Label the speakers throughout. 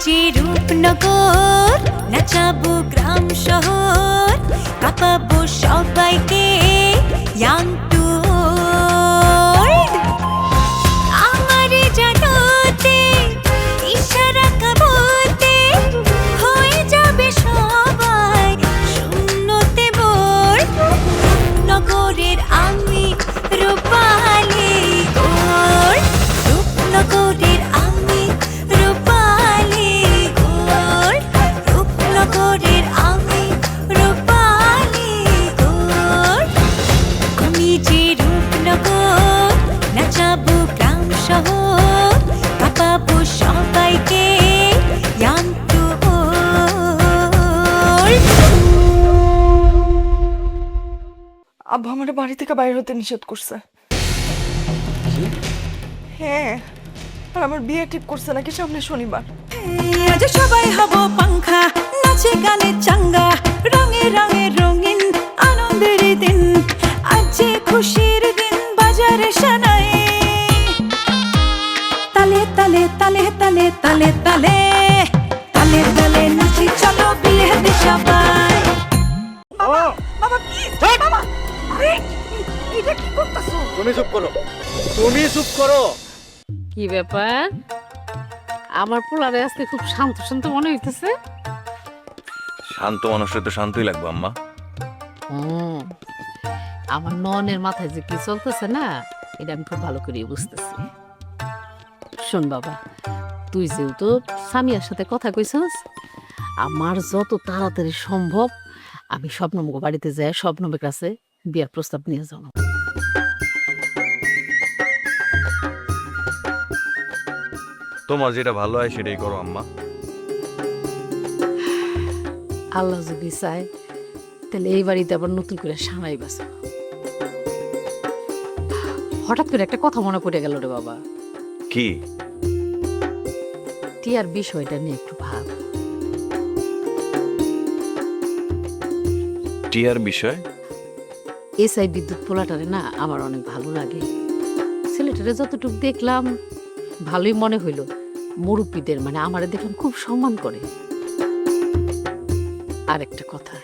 Speaker 1: যে রূপনগর, নাচাবো গ্রাম শহর, কাঁপাবো সবাইকে ইয়াং টু ওল্ড। আমারে জানাতে ইশারা কাবতে হয়ে যাবে সবাই শূন্যতে বোর। নগরের আমি রূপালী গোর, রূপনগরের আমি রূপালী গোর, রূপনগরের আমি রূপালী গোর। আমি যে রূপনগর, নাচাবো গ্রাম শহর, কাঁপাবো সবাইকে ইয়াং টু ওল্ড।
Speaker 2: আব্বা আমার বাড়ি থেকে বাইরে হতে নিষেধ করছে। হ্যাঁ, আর আমার বিয়ে ঠিক করছে নাকি সামনে শনিবার।
Speaker 3: আজ সবাই হব পাংখা, নাচে গানে চাঙ্গা, রঙে রঙে রঙিন আনন্দের দিন। আজ যে খুশির দিন, বাজারে সানাই তালে তালে তালে তালে তালে তালে তালে তালে নাচি চলো বিয়ে দে সবাই। বাবা প্লিজ বাবা, আরে এটা কি করতেছো?
Speaker 4: তুমি চুপ করো, তুমি চুপ করো।
Speaker 5: কি ব্যাপার? আমার পোলারে আজকে খুব শান্ত শান্ত মনে হইতেছে।
Speaker 4: শান্ত মানুষের তো শান্তই লাগবে আম্মা।
Speaker 5: আমার ননের মাথায় যে কি চলতেছে না, এটা আমি খুব ভালো করে বুঝতেছি। শোন বাবা, তুই যেহেতু সামিয়ার সাথে কথা কইছস, আমার যত তাড়াতাড়ি সম্ভব আমি স্বপ্নমুখ বাড়িতে যাই স্বপ্নমের কাছে বিয়ার প্রস্তাব নিয়ে যাবো।
Speaker 4: তোমার যেটা ভালো হয় সেটাই করো আম্মা।
Speaker 5: আল্লাহ যদি চায় তাহলে এই বাড়িতে আবার নতুন করে সানাই বাসা। হঠাৎ করে একটা কথা মনে পড়ে গেল রে বাবা।
Speaker 4: কি?
Speaker 5: টিয়ার বিষয়টা নিয়ে একটু ভাব।
Speaker 4: টিয়ার বিষয়?
Speaker 5: এসআই বিদ্যুৎ পোলাটারে না আমার অনেক ভালো লাগে। ছেলেটারে যতটুকু দেখলাম ভালোই মনে হইল। মুরব্বীদের মানে আমারে দেখলাম খুব সম্মান করে। আর একটা কথা,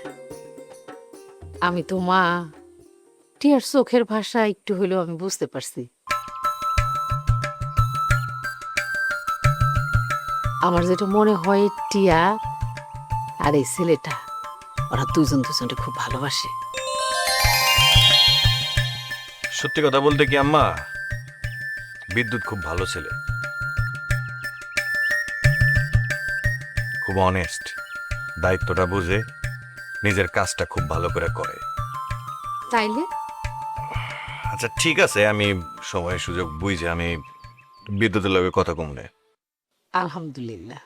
Speaker 5: আমি তো মা, টিয়ার চোখের ভাষা একটু হইলেও আমি বুঝতে পারছি। আমার যেটা মনে হয় টিয়া আর এই ছেলেটা, ওরা দুজন দুজনকে খুব ভালোবাসে।
Speaker 4: সত্যি কথা বলতে কি আম্মা, বিদ্যুৎ খুব ভালো ছেলে, খুব অনেস্ট, দায়িত্বটা বুঝে নিজের কাজটা খুব ভালো করে করে।
Speaker 5: তাইলে
Speaker 4: আচ্ছা ঠিক আছে, আমি সময় সুযোগ বুঝে আমি বিদ্যুতের লগে কথা কমনে।
Speaker 5: আলহামদুলিল্লাহ।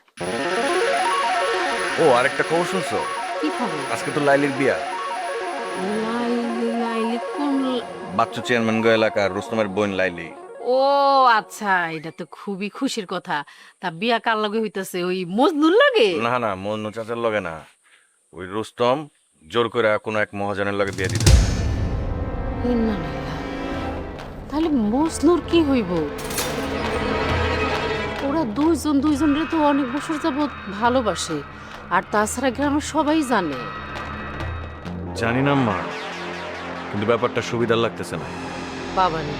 Speaker 4: ও আরেকটা খবর শুনছো?
Speaker 5: কি খবর?
Speaker 4: আজকে তো লাইলির বিয়া।
Speaker 5: লাইলি লাইলি কোন?
Speaker 4: বাচ্চু চেয়ারম্যান এলাকার রুস্তমের বোন লাইলি।
Speaker 5: ও আচ্ছা, এটা তো খুবই খুশির কথা। তা বিয়া কার লগে হইতাছে? ওই মজনুর লগে?
Speaker 4: না না, মজনু চাচার লগে না, ওই রুস্তম জোর করে কোনো এক মহাজনের লগে বিয়ে দিতে।
Speaker 5: তাহলে মজনুর কি হইব? ওরা দুইজন দুইজনের তো অনেক বছর যাবত ভালোবাসে, আর তাছাড়া গ্রামের সবাই জানে।
Speaker 4: জানি না মা, কিন্তু ব্যাপারটা সুবিধার লাগতেছে না।
Speaker 5: বাবারে,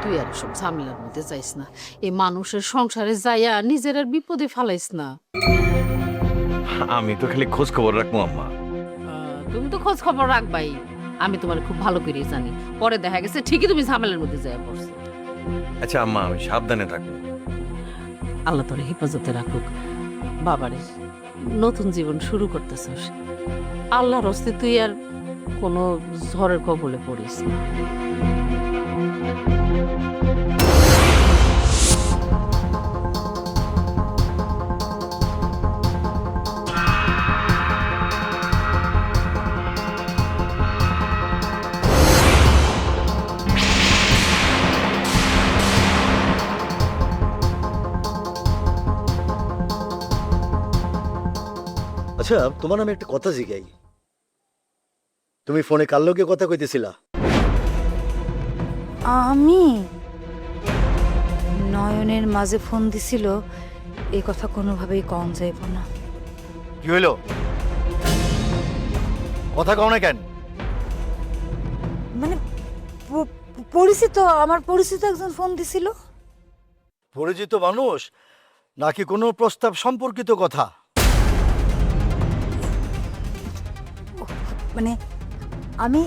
Speaker 5: তুই আর সব ঝামেলার মধ্যে যাইস না। এই মানুষের সংসারে যাইয়া নিজের আর বিপদে ফালাইস না।
Speaker 4: আমি তো খালি খোঁজ খবর রাখবো আম্মা।
Speaker 5: তুমি তো খোঁজ খবর রাখবাই, আমি তোমার খুব ভালো করেই জানি। পরে দেখা গেছে ঠিকই তুমি ঝামেলার মধ্যে যাইয়া পড়ছো।
Speaker 4: আচ্ছা আম্মা, আমি সাবধানে থাকবো।
Speaker 5: আল্লাহ তোর হেফাজতে রাখুক। বাবারে, নতুন জীবন শুরু করতেছস, আল্লাহর হস্তে তুই আর কোনো ঝড়ের কবলে পড়িস না।
Speaker 6: আচ্ছা, তোমার নামে একটা কথা জিগাই, তুমি ফোনে কার লগে কথা কইতেছিলা?
Speaker 3: আমি নয়নের মাঝে ফোন দিছিল, এই কথা কোনোভাবেই কম যাইব না।
Speaker 6: কি হইলো? কথা কও না কেন?
Speaker 3: মানে পরিচিত, আমার পরিচিত একজন ফোন দিছিল।
Speaker 6: পরিচিত মানুষ নাকি কোনো প্রস্তাব সম্পর্কিত কথা?
Speaker 3: মানে আমি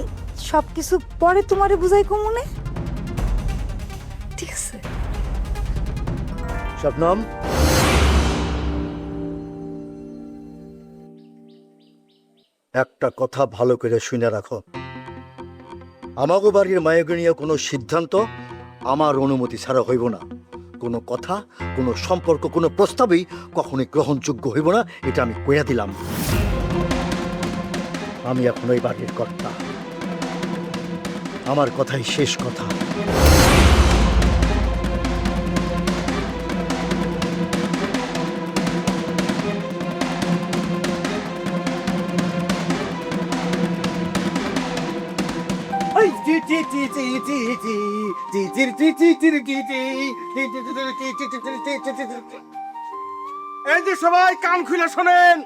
Speaker 3: সবকিছু পরে তোমারে বুঝাই কমনে, ঠিক আছে?
Speaker 6: শবনম, একটা কথা ভালো করে শুনে রাখো। আমাগো বাড়ির মায়েকে নিয়ে কোনো সিদ্ধান্ত আমার অনুমতি ছাড়া হইব না। কোনো কথা, কোনো সম্পর্ক, কোনো প্রস্তাবই কখনোই গ্রহণযোগ্য হইব না, এটা আমি কইয়া দিলাম। আমি এখন ওই বাড়ির কর্তা, আমার কথাই শেষ কথা।
Speaker 7: এই যে সবাই কান খুলে শোনেন,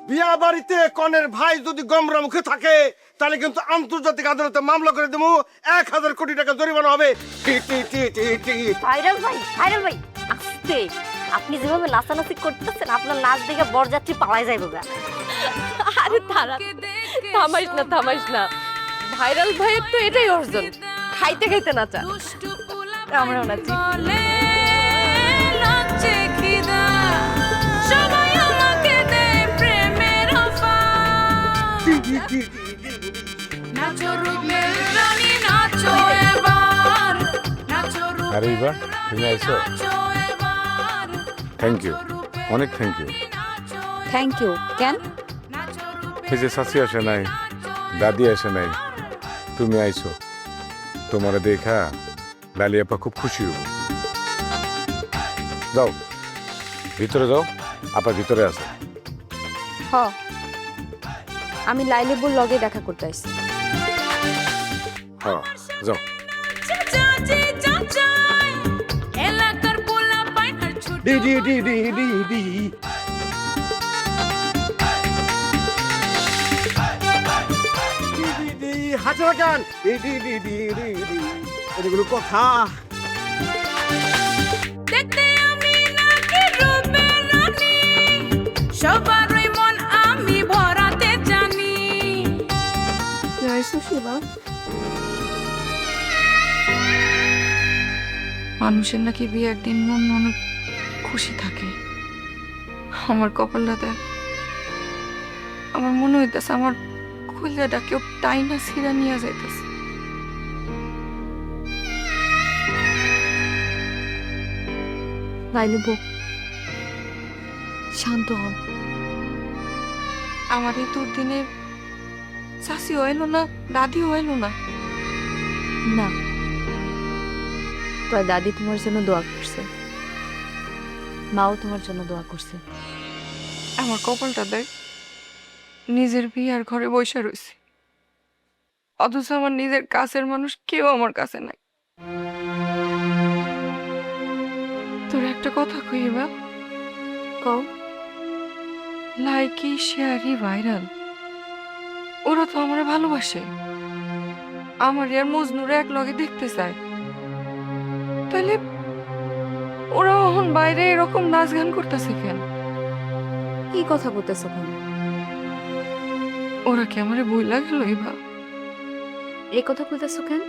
Speaker 7: বিয়া বাড়িতে কনের ভাই যদি গমরা মুখে থাকে তাহলে কিন্তু আন্তর্জাতিক আদালতে মামলা করে দেবো, 1000 কোটি টাকা জরিমানা হবে।
Speaker 8: ভাইরাল ভাই, ভাইরাল ভাই আস্তে, আপনি যেভাবে নাচানাচি করতেছেন আপনার নাচ দেখে বরযাত্রী পালাই যাইব গা।
Speaker 2: আরে তারা থামাইস না, ভাইরাল ভাইয়ের তো এটাই অর্জন, খাইতে খাইতে নাচা। আমরাও নাচি।
Speaker 9: আরে ইবা, তুমি আইছো? থ্যাংক ইউ, অনেক থ্যাংক ইউ।
Speaker 3: থ্যাংক ইউ কেন?
Speaker 9: এই যে চাচি আসে নাই, দাদি আসে নাই, তুমি আইছো, তোমার দেখা লালি আপা খুব খুশি হব। যাও ভিতরে যাও, আপা ভিতরে আছে।
Speaker 2: হ, আমি লাইলেবুর লগে দেখা করতে আসছি।
Speaker 9: হ্যাঁ যাও।
Speaker 7: হাসে বাগান এগুলো কথা।
Speaker 1: সবারই মন আমি ভরাতে জানি।
Speaker 2: মানুষের নাকি বিয়ে একদিন মন অনেক খুশি থাকে। আমার কপালটা দেখ, আমার মনে হইতেছে আমার খুলজাটা কেউ টাইনা ছিঁড়া নিয়ে যাইতেছে। লাইলু বউ, শান্ত হন। আমার এই দুর্দিনে চাষি হইলো না, দাদি হইলো না। না, তোর দাদি তোমার জন্য দোয়া করছে, মাও তোমার জন্য দোয়া করছে। আমার কপালটা দেখ, নিজের বিয়ার ঘরে বসে রয়েছে, অথচ আমার নিজের কাছের মানুষ কেউ আমার কাছে নাই। তোর একটা কথা কইবা, কও। লাইকি, শেয়ারি, ভাইরাল ওরা তো আমারে ভালোবাসে, আমার আর মজনুরে এক লগে দেখতে চায়, তাহলে ওরা এখন বাইরে এরকম নাচ গান করতেছে কেন? কি কথা বলতেছ কেন? ওরা কি আমারে বইলা গেল? ইবা এই কথা বলতেছ কেন?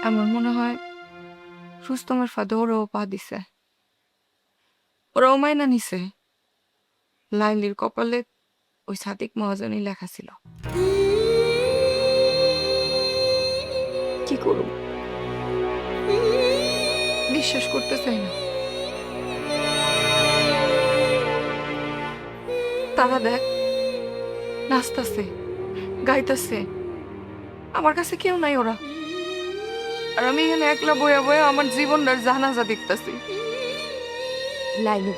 Speaker 2: আমার মনে হয় রুস্তমের ফাদে ওরাও পা দিছে, ওরাও মাইনা নিছে। লাইলির কপালে ওই সাদিক মহাজনই লেখা ছিল। কি করব, বিশ্বাস করতে চাই না। তারা দেখ নাচতাছে, গাইতাছে, আমার কাছে কেউ নাই ওরা, আর আমি এখানে একলা বয়া বয়া আমার জীবনটার জানাজা দেখতাছি। লাইলু,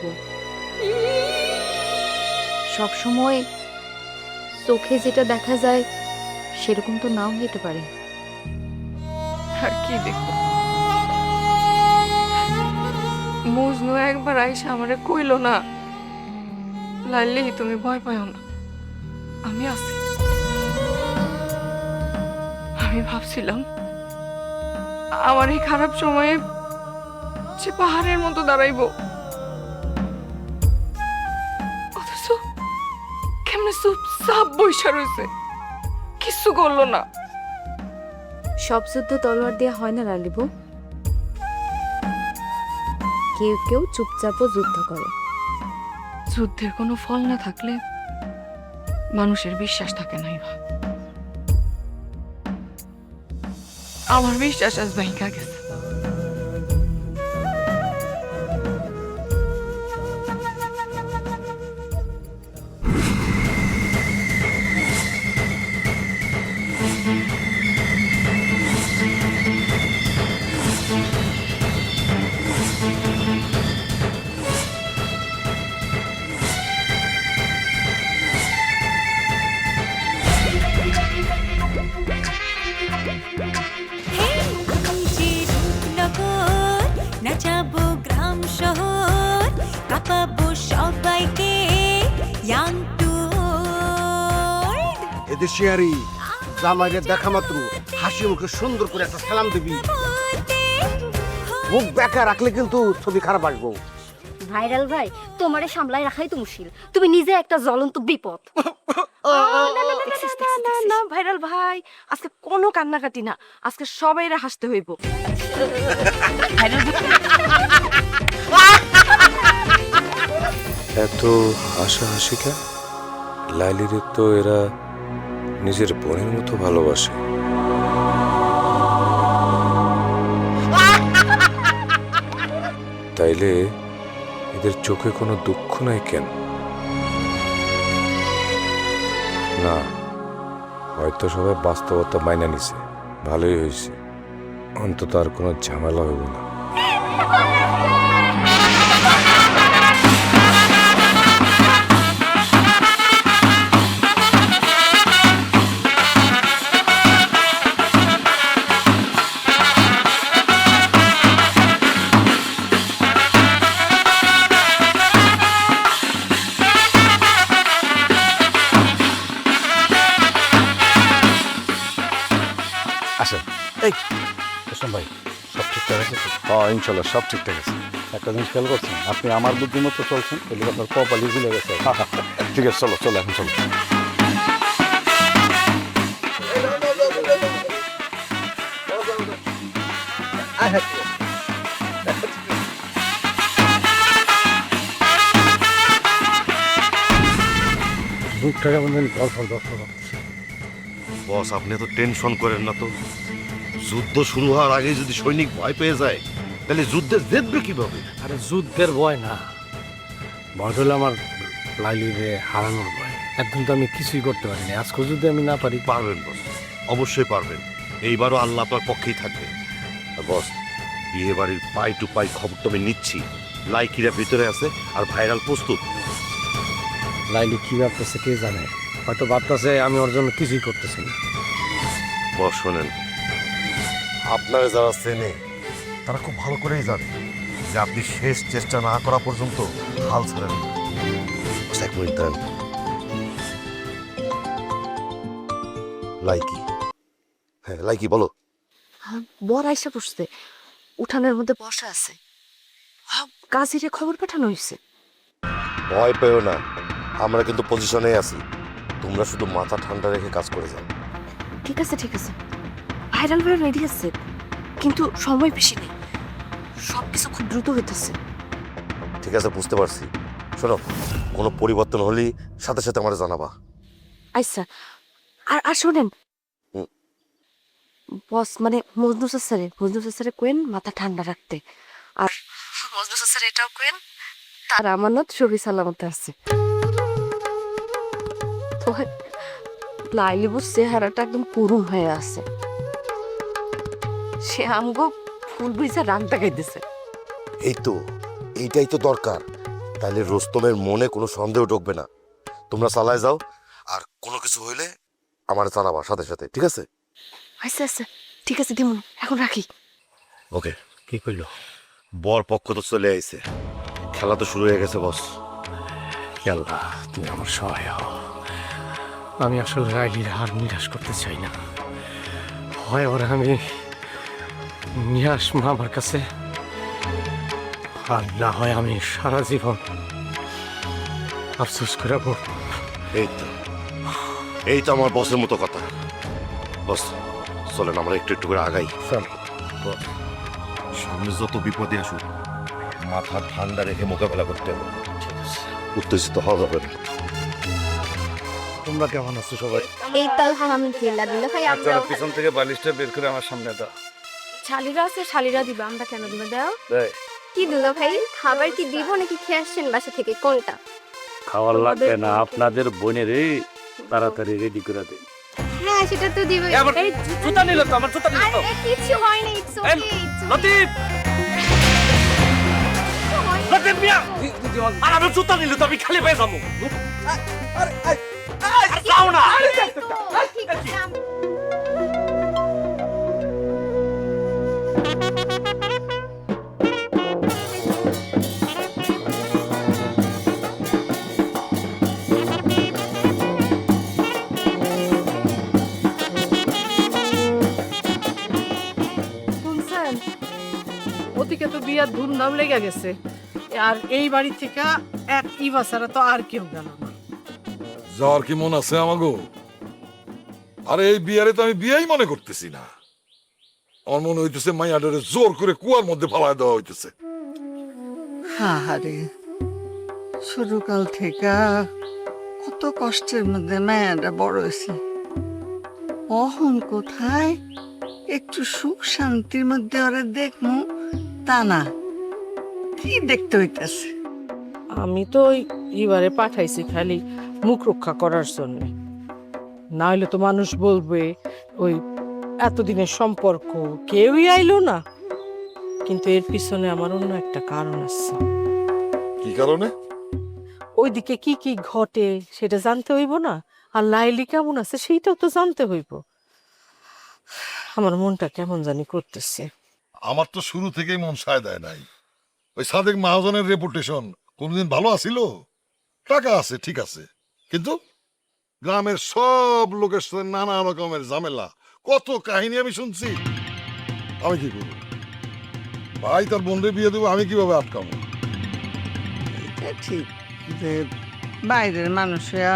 Speaker 2: সব সময় চোখে যেটা দেখা যায় সেরকম তো নাও হতে পারে। আর কি দেখো, মজনু একবার আইসা আমারে কইলো না, লাইলি তুমি ভয় পাইও না, আমি আছি। আমি ভাবছিলাম আমার এই খারাপ সময়ে সে পাহাড়ের মতো দাঁড়াইবো, অথচ কেমনে চুপচাপ বইসা রয়েছে, কিছু করলো না।
Speaker 10: সব যুদ্ধ তলোয়ার দিয়ে হয় না লালিবু, কেউ কেউ চুপচাপও যুদ্ধ করে।
Speaker 2: যুদ্ধের কোনো ফল না থাকলে মানুষের বিশ্বাস থাকে নাই বা। আমার বিশ্বাস আজ ভাইঙ্গা গেছে।
Speaker 3: নাচাবো গ্রাম শহর, কাঁপাবো সবাইকে ইয়াং টু ওল্ড।
Speaker 7: এদেশিয়ারি জামাইরে দেখা মাত্র হাসি মুখে সুন্দর করে একটা সালাম দিবি। মুখ বেঁকা রাখলে কিন্তু ছবি খারাপ আসবো।
Speaker 8: ভাইরাল ভাই, তোমারে সামলায় রাখাই তো মুশকিল, তুমি নিজে একটা জ্বলন্ত বিপদ।
Speaker 3: না ভাইরাল ভাই, আজকে কোনো কান্নাকাটি না, আজকে সবাইরা হাসতে হইব।
Speaker 9: এত হাসাহাসি কেন? লাইলিরে তো এরা নিজের বোনের মতো ভালোবাসে। তাইলে এদের চোখে কোনো দুঃখ নাই কেন? না, হয়তো সবাই বাস্তবতা মাইনা নিছে, ভালোই হয়েছে, অন্তত আর কোনো ঝামেলা হইব না।
Speaker 6: আসেন। এই হোসেন ভাই, সব ঠিকঠাক আছে তো?
Speaker 9: হ্যাঁ, ইনশাল্লাহ সব ঠিকঠাক আছে।
Speaker 6: একটা জিনিস খেয়াল করছেন, আপনি আমার বুদ্ধি মতো চলছেন, এগুলো আপনার কপালি ভুলে গেছে।
Speaker 9: ঠিক আছে, চলো চলো, এখন চলো।
Speaker 6: বুকটা কেমন দরকার দরকার।
Speaker 7: বস, আপনি তো টেনশন করেন না তো। যুদ্ধ শুরু হওয়ার আগে যদি সৈনিক ভয় পেয়ে যায়, তাহলে যুদ্ধে জিতবে কিভাবে?
Speaker 11: আরে যুদ্ধের ভয় না, ভয় হলো আমার লাইলিরে হারানোর ভয়। একদিন তো আমি কিছুই করতে পারিনি, আজকে যদি আমি না পারি।
Speaker 7: পারবেন বস, অবশ্যই পারবেন। এইবারও আল্লাহ আপনার পক্ষেই থাকবে। আর বস, বিয়ে বাড়ির পাই টু পাই খবর তো আমি নিচ্ছি। লাইকিরা ভিতরে আছে আর ভাইরাল প্রস্তুত।
Speaker 11: লাইলি কি ভাবতেছে কে জানে, হয়তো ভাবতেছে আমি ওর জন্য কিছুই করতেছি না।
Speaker 7: বস শোনেন, আপনারা যারা চেনে তারা খুব ভালো করেই জানে যে আপনি শেষ চেষ্টা না করা পর্যন্ত হাল ছাড়েন না। বস, এক মিনিট দেন। লাইকি, হ্যাঁ লাইকি বলো।
Speaker 3: বর আইসা পড়ছে, উঠানের মধ্যে বসা আছে, কাজিরে খবর পাঠানো হয়েছে।
Speaker 7: ভয় পেও না, আমরা কিন্তু পজিশনে আছি। তোমরা শুধু মাথা ঠান্ডা রেখে কাজ করে যাও।
Speaker 3: ঠিক আছে ঠিক আছে, ভাইরাল ভাইরাল রেডি আছে, কিন্তু সময় বেশি নেই, সবকিছু খুব দ্রুত হইতেছে।
Speaker 7: ঠিক আছে, বুঝতে পারছি। শোনো, কোনো পরিবর্তন হলেই সাথে সাথে আমাদের জানাবা।
Speaker 3: আচ্ছা, আর আর শোনেন
Speaker 7: হুম।
Speaker 3: বস, মানে মজনু স্যারে কোয়েন মাথা ঠান্ডা রাখতে, আর মজনু স্যার এটাও কোয়েন তার আমানত সহি সালামতে আছে। লাইলিবুর চেহারাটা একদম করুণ হয়ে আছে, সে আমগো ফুল বুঝা রাগ দেখাইতেছে।
Speaker 7: এইটাই তো দরকার, তাহলে রোস্তমের মনে কোনো সন্দেহ ঢুকবে না। তোমরা চালায় যাও, আর কোনো কিছু হইলে আমার জানাবা সাথে সাথে, ঠিক আছে?
Speaker 3: আচ্ছা আচ্ছা, ঠিক আছে দিমুন, এখন রাখি।
Speaker 7: ওকে।
Speaker 11: কি কইলো?
Speaker 7: বর পক্ষ তো চলে আইছে, খেলা তো শুরু হয়ে গেছে বস।
Speaker 11: আল্লাহ তুমি আমার সহায় হও। আমি আসলে রাইলির হার নিরাশ করতে চাই না। হয় ওরা আমি নিয়ে আসবো আমার কাছে, আর না হয় আমি সারা জীবন আফসোস করে পড়ব।
Speaker 7: এই তো আমার বসের মতো কথা। বস চলেন আমরা একটু একটু করে আগাই। সামনে যত বিপদে আসুক মাথা ঠান্ডা রেখে মোকাবেলা করতে হবে। উত্তেজিত হওয়া যাবে না। তোমরা কেমন আছো সবাই?
Speaker 10: এই তো আলহামদুলিল্লাহ দুলা ভাই আমরা
Speaker 9: পিছন থেকে বালিশটা বের করে আমার সামনে দাও।
Speaker 10: শালিরা আছে শালিরা দিবা আমরা কেন দিব দাও কি দুলা ভাই খাবার কি দিব নাকি খেয়ে আসছেন বাসা থেকে কোনটা?
Speaker 11: খাওয়ার লাগবে না, আপনাদের বোনের তাড়াতাড়ি রেডি করে দিন।
Speaker 10: হ্যাঁ সেটা তো দিব। এই
Speaker 11: জুতা নিল তো, আমার জুতা নিল তো।
Speaker 10: আরে কিছু হয় না, ইটস ওকে।
Speaker 11: লতিফ লতিফ মিয়া, আর আমার জুতা নিল তো, আমি খালি পেয়ে যাবো। আরে যাও না।
Speaker 10: ঠিক আছে
Speaker 5: শুনছেন ওদিকে তো বিয়ার ধুমধাম লেগে গেছে, আর এই বাড়ি থেকে এক ইভা ছাড়া তো আর কেউ গেল না।
Speaker 12: যাওয়ার কি মন আছে আমাগো? আরে এই বিয়ারে তো আমি বিয়াই মনে করতেছি না। আমার মনে হইতেছে মাইয়াডারে জোর করে কুয়ার মধ্যে ফালায় দেওয়া হইতেছে।
Speaker 3: আরে শুরুকাল থেকে কত কষ্টের মধ্যে মায়াটা বড় হয়েছে, অহন কোথায় একটু সুখ শান্তির মধ্যে ওরা দেখমু তা না, কি দেখতে হইতেছে।
Speaker 5: আমি তো ওই ইবারে পাঠাইছি খালি মুখ রক্ষা করার জন্য, না হলে তো মানুষ বলবে ওই এতদিনের সম্পর্ক কেউই আইলো না। কিন্তু এর পিছনে আমার অন্য একটা কারণ আছে।
Speaker 12: কি কারণে?
Speaker 5: ওইদিকে কি কি ঘটে সেটা জানতে হইব না, আর লাইলি কেমন আছে সেইটাও তো জানতে হইব। আমার মনটা কেমন জানি করতেছে।
Speaker 12: আমার তো শুরু থেকেই মন সায় দেয় নাই। ওই সাদেক মাহাজনের রেপুটেশন কোনদিন ভালো আছিল? টাকা আছে ঠিক আছে, কিন্তু গ্রামের সব লোকের সাথে নানা রকমের ঝামেলা, কত কাহিনী আমি শুনছি। আমি কি করব? ভাই তার বোনরে বিয়ে দেবো, আমি কিভাবে আটকাবো?
Speaker 3: এটা ঠিক যে বাইরের মানুষরা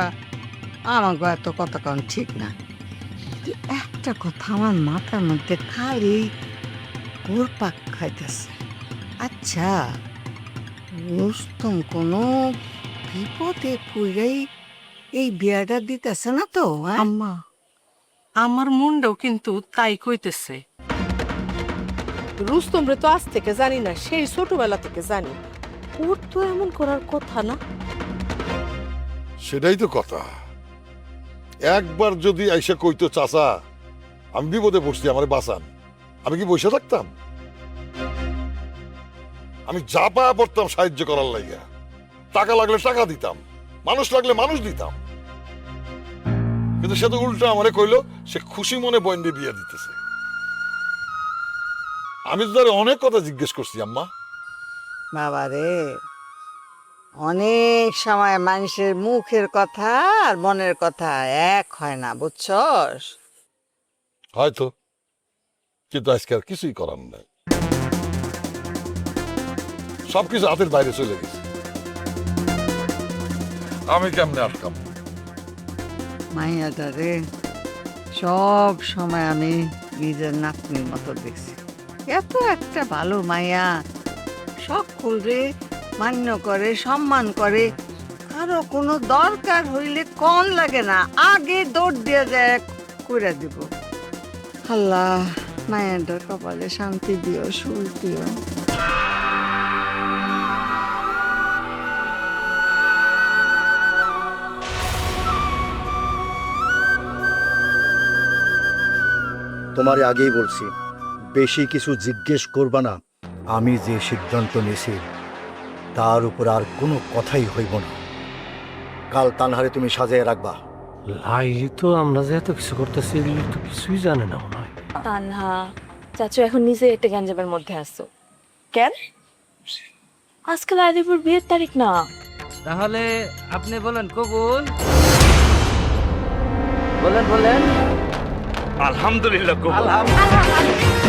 Speaker 3: আমাকে এত কথা কন ঠিক না, কিন্তু একটা কথা আমার মাথার মধ্যে খালি ঘুরপাক খাইতেছে। আচ্ছা রুস্তম কোনো বিপদে পড়েই এই বিয়াটা দিতেছে না তো?
Speaker 5: আম্মা আমার মনটাও কিন্তু তাই কইতেছে। রুস্তম রে তো আজ থেকে জানি না, সেই ছোটবেলা থেকে জানি। ওর তো এমন করার কথা না।
Speaker 12: সেটাই তো কথা। একবার যদি আইসা কইতো চাচা আমি বিপদে পড়ছি আমারে বাঁচান, আমি কি বসে থাকতাম? আমি যা পায়া পড়তাম সাহায্য করার লাইগা। টাকা লাগলে টাকা দিতাম, মানুষ লাগলে মানুষ দিতাম। কিন্তু সে তো উল্টো আমারে কইলো সে খুশি মনে বইন্ডে বিয়ে দিতেছে। আমি তো তারে অনেক কথা জিজ্ঞেস করছি আম্মা।
Speaker 3: বাবা রে, অনেক সময় মানুষের মুখের কথা আর মনের কথা এক হয় না, বুঝছস?
Speaker 12: হয়তো, কিন্তু আজকে আর কিছুই করার নাই। সবকিছু হাতের বাইরে চলে গেছে। আমি কেমনে আটকাম?
Speaker 3: মাইয়াটা রে সব সময় আমি নিজের নাতনির মতো দেখছি। এত একটা ভালো মাইয়া, সকলরে মান্য করে, সম্মান করে, কারো কোনো দরকার হইলে কম লাগে না, আগে দৌড় দিয়ে যায় করে দিব। আল্লাহ মায়াটার কপালে শান্তি দিও, সুখ দিও।
Speaker 6: তোমারে আগেই বলছি বেশি কিছু জিজ্ঞেস করবা না। আমি যে সিদ্ধান্ত নিয়েছি তার উপর আর কোনো কথাই হইব না। কাল তানহারে তুমি সাজিয়ে রাখবা।
Speaker 11: লাইলি তো আমরা যে এত কিছু করতেছি এগুলো তো কিছুই জানে না মনে হয়।
Speaker 10: তানহা চাচু এখন নিজে একটা গ্যাঞ্জামের মধ্যে আসছো কেন?
Speaker 3: আজকে লাইলিপুর বিয়ের তারিখ না।
Speaker 11: তাহলে আপনি বলেন কবুল। বলেন বলেন।
Speaker 4: আলহামদুলিল্লাহ
Speaker 11: আলহামদুলিল্লাহ।